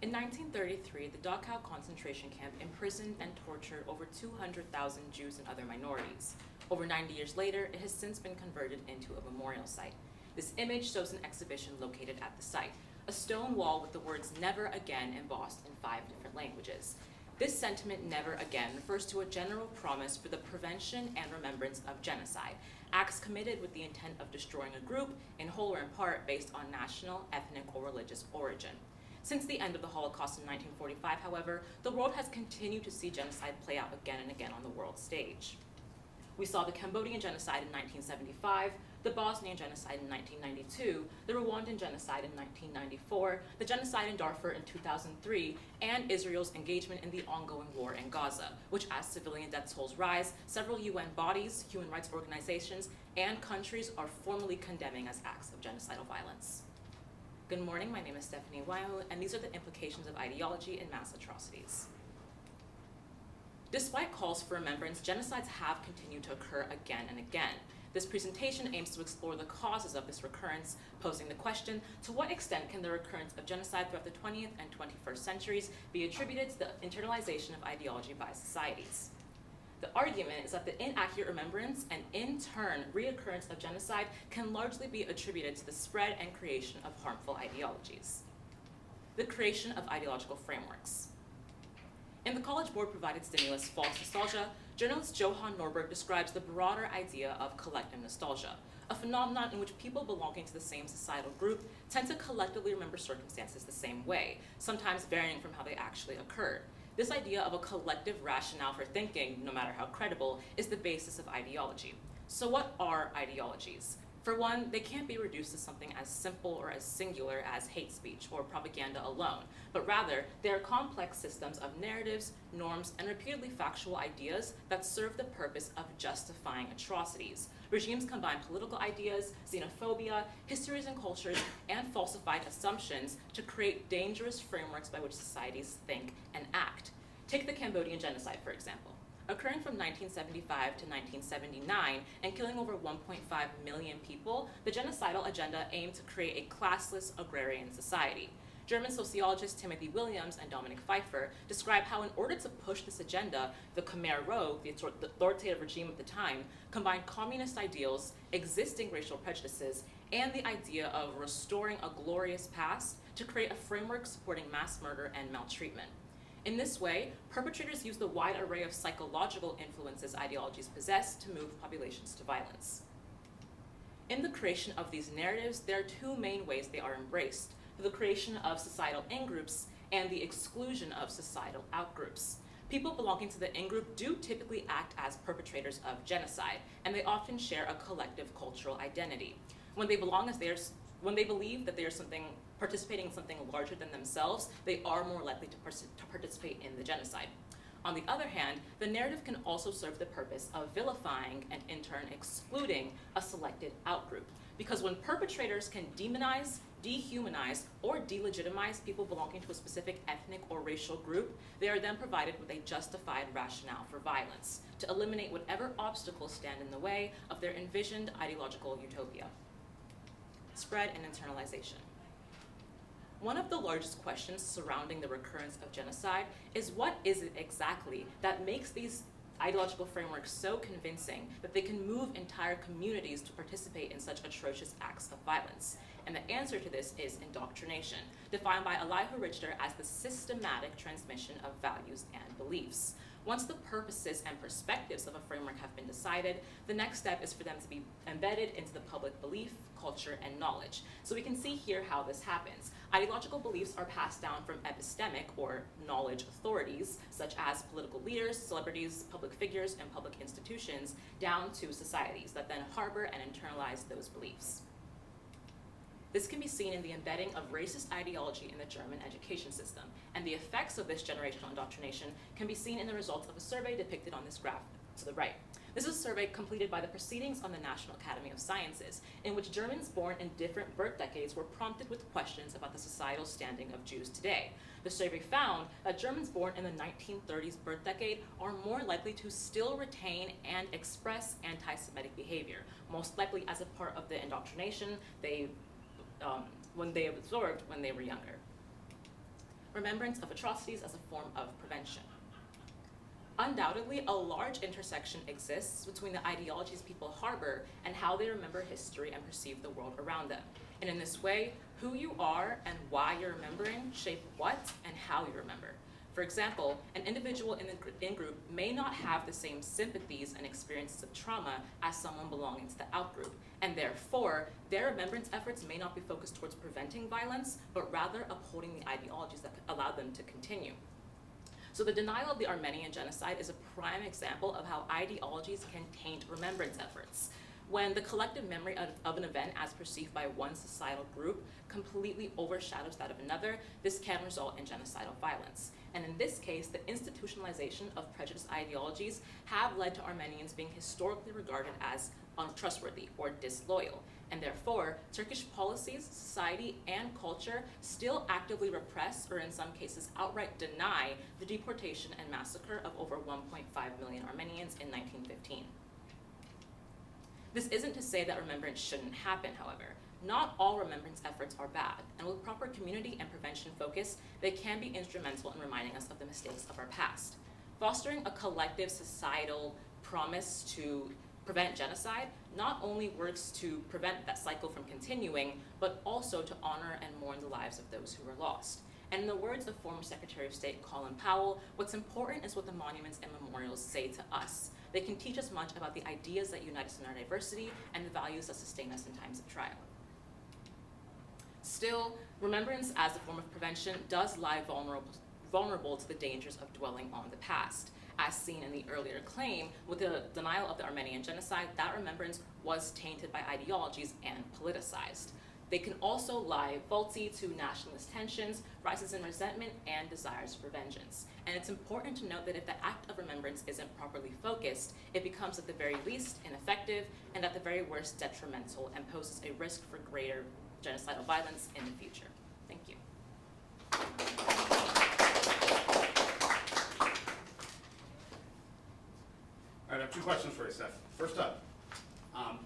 In 1933, the Dachau concentration camp imprisoned and tortured over 200,000 Jews and other minorities. Over 90 years later, it has since been converted into a memorial site. This image shows an exhibition located at the site, a stone wall with the words "Never Again" embossed in 5 different languages. This sentiment, "never again," refers to a general promise for the prevention and remembrance of genocide, acts committed with the intent of destroying a group, in whole or in part, based on national, ethnic, or religious origin. Since the end of the Holocaust in 1945, however, the world has continued to see genocide play out again and again on the world stage. We saw the Cambodian genocide in 1975, the Bosnian genocide in 1992, the Rwandan genocide in 1994, the genocide in Darfur in 2003, and Israel's engagement in the ongoing war in Gaza, which, as civilian death tolls rise, several UN bodies, human rights organizations, and countries are formally condemning as acts of genocidal violence. Good morning, my name is Stephanie Waiho, and these are the implications of ideology in mass atrocities. Despite calls for remembrance, genocides have continued to occur again and again. This presentation aims to explore the causes of this recurrence, posing the question, to what extent can the recurrence of genocide throughout the 20th and 21st centuries be attributed to the internalization of ideology by societies? The argument is that the inaccurate remembrance and, in turn, reoccurrence of genocide can largely be attributed to the spread and creation of harmful ideologies. The creation of ideological frameworks. In the College Board-provided stimulus, False Nostalgia, journalist Johan Norberg describes the broader idea of collective nostalgia, a phenomenon in which people belonging to the same societal group tend to collectively remember circumstances the same way, sometimes varying from how they actually occurred. This idea of a collective rationale for thinking, no matter how credible, is the basis of ideology. So what are ideologies? For one, they can't be reduced to something as simple or as singular as hate speech or propaganda alone, but rather they are complex systems of narratives, norms, and repeatedly factual ideas that serve the purpose of justifying atrocities. Regimes combine political ideas, xenophobia, histories and cultures, and falsified assumptions to create dangerous frameworks by which societies think and act. Take the Cambodian genocide, for example. Occurring from 1975 to 1979 and killing over 1.5 million people, the genocidal agenda aimed to create a classless agrarian society. German sociologists Timothy Williams and Dominic Pfeiffer describe how, in order to push this agenda, the Khmer Rouge, the authoritative regime at the time, combined communist ideals, existing racial prejudices, and the idea of restoring a glorious past to create a framework supporting mass murder and maltreatment. In this way, perpetrators use the wide array of psychological influences ideologies possess to move populations to violence. In the creation of these narratives, there are 2 main ways they are embraced: the creation of societal in-groups and the exclusion of societal out-groups. People belonging to the in-group do typically act as perpetrators of genocide, and they often share a collective cultural identity. When they believe that they are participating in something larger than themselves, they are more likely to participate in the genocide. On the other hand, the narrative can also serve the purpose of vilifying and in turn excluding a selected outgroup. Because when perpetrators can demonize, dehumanize, or delegitimize people belonging to a specific ethnic or racial group, they are then provided with a justified rationale for violence to eliminate whatever obstacles stand in the way of their envisioned ideological utopia. Spread and internalization. One of the largest questions surrounding the recurrence of genocide is what is it exactly that makes these ideological frameworks so convincing that they can move entire communities to participate in such atrocious acts of violence? And the answer to this is indoctrination, defined by Elihu Richter as the systematic transmission of values and beliefs. Once the purposes and perspectives of a framework have been decided, the next step is for them to be embedded into the public belief, culture, and knowledge. So we can see here how this happens. Ideological beliefs are passed down from epistemic or knowledge authorities, such as political leaders, celebrities, public figures, and public institutions, down to societies that then harbor and internalize those beliefs. This can be seen in the embedding of racist ideology in the German education system, and the effects of this generational indoctrination can be seen in the results of a survey depicted on this graph to the right. This is a survey completed by the Proceedings on the National Academy of Sciences, in which Germans born in different birth decades were prompted with questions about the societal standing of Jews today. The survey found that Germans born in the 1930s birth decade are more likely to still retain and express anti-Semitic behavior, most likely as a part of the indoctrination when they absorbed when they were younger. remembrance of atrocities as a form of prevention. Undoubtedly, a large intersection exists between the ideologies people harbor and how they remember history and perceive the world around them. And in this way, who you are and why you're remembering shape what and how you remember. For example, an individual in the in-group may not have the same sympathies and experiences of trauma as someone belonging to the out-group, and therefore, their remembrance efforts may not be focused towards preventing violence, but rather upholding the ideologies that allow them to continue. So the denial of the Armenian genocide is a prime example of how ideologies can taint remembrance efforts. When the collective memory of an event as perceived by one societal group completely overshadows that of another, this can result in genocidal violence. And in this case, the institutionalization of prejudiced ideologies have led to Armenians being historically regarded as untrustworthy or disloyal. And therefore, Turkish policies, society, and culture still actively repress, or in some cases outright deny, the deportation and massacre of over 1.5 million Armenians in 1915. This isn't to say that remembrance shouldn't happen, however. Not all remembrance efforts are bad, and with proper community and prevention focus, they can be instrumental in reminding us of the mistakes of our past. Fostering a collective societal promise to prevent genocide not only works to prevent that cycle from continuing, but also to honor and mourn the lives of those who were lost. And in the words of former Secretary of State Colin Powell, what's important is what the monuments and memorials say to us. They can teach us much about the ideas that unite us in our diversity and the values that sustain us in times of trial. Still, remembrance as a form of prevention does lie vulnerable to the dangers of dwelling on the past. As seen in the earlier claim, with the denial of the Armenian genocide, that remembrance was tainted by ideologies and politicized. They can also lie faulty to nationalist tensions, rises in resentment, and desires for vengeance. And it's important to note that if the act of remembrance isn't properly focused, it becomes at the very least ineffective, and at the very worst detrimental, and poses a risk for greater genocidal violence in the future. Thank you. All right, I have two questions for you, Steph. First up,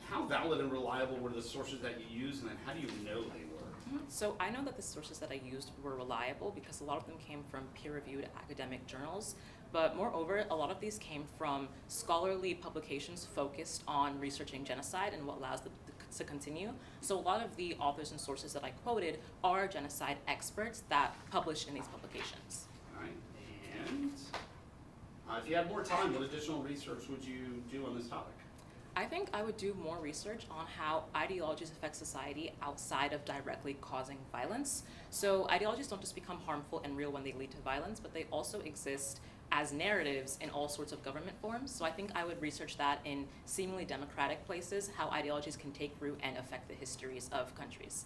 how valid and reliable were the sources that you used, and then how do you know they were? So I know that the sources that I used were reliable because a lot of them came from peer-reviewed academic journals, but moreover, a lot of these came from scholarly publications focused on researching genocide and what allows them to continue. So a lot of the authors and sources that I quoted are genocide experts that publish in these publications. All right, and if you had more time, what additional research would you do on this topic? I think I would do more research on how ideologies affect society outside of directly causing violence. So ideologies don't just become harmful and real when they lead to violence, but they also exist as narratives in all sorts of government forms. So I think I would research that in seemingly democratic places, how ideologies can take root and affect the histories of countries.